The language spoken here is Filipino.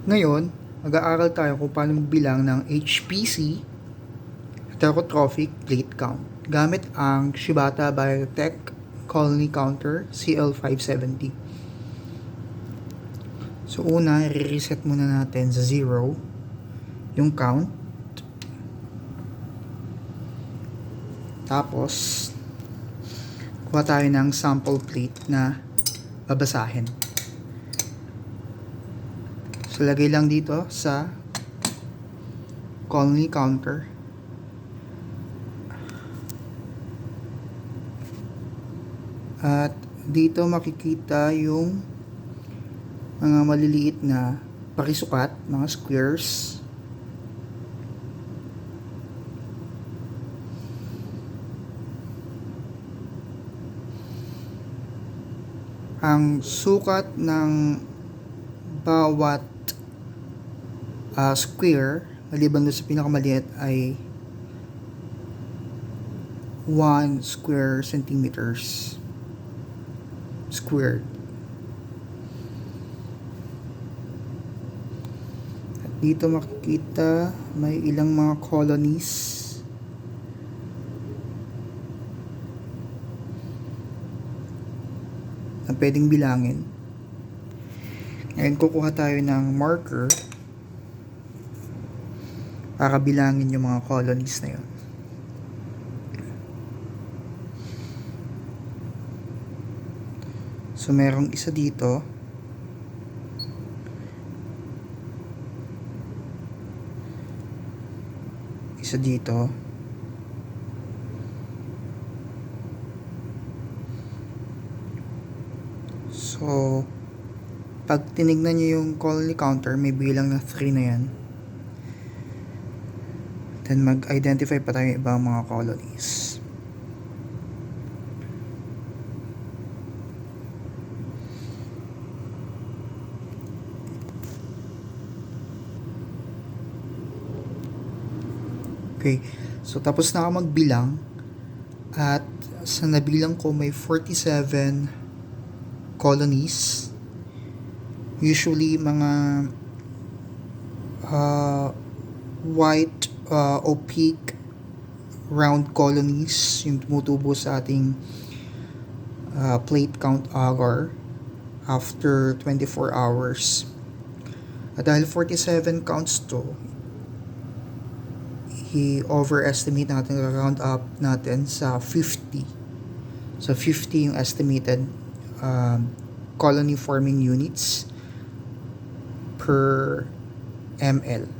Ngayon, mag-aaral tayo kung paano magbilang ng HPC, Heterotrophic Plate Count, gamit ang Shibata Biotech Colony Counter CL570. So una, i-reset muna natin sa 0 yung count. Tapos, kuha tayo ng sample plate na babasahin. So, lagay lang dito sa colony counter. At dito makikita yung mga maliliit na pakisukat, mga squares. Ang sukat ng bawat square, maliban doon sa pinakamaliit, ay 1 square centimeters squared. At dito makikita may ilang mga colonies. Na pwedeng bilangin. Ngayon kukuha tayo ng marker para bilangin yung mga colonies na yun. So merong isa dito. Isa dito. So pag tinignan nyo yung colony counter, may bilang na 3 na yan. Then mag-identify pa tayo ibang mga colonies. Okay, so tapos na ako magbilang. At sa nabilang ko may 47 colonies. Usually mga white opaque round colonies yung tumutubo sa ating plate count agar after 24 hours. At dahil 47 counts to, i-overestimate natin, round up natin sa 50. So 50 yung estimated colony forming units per ml.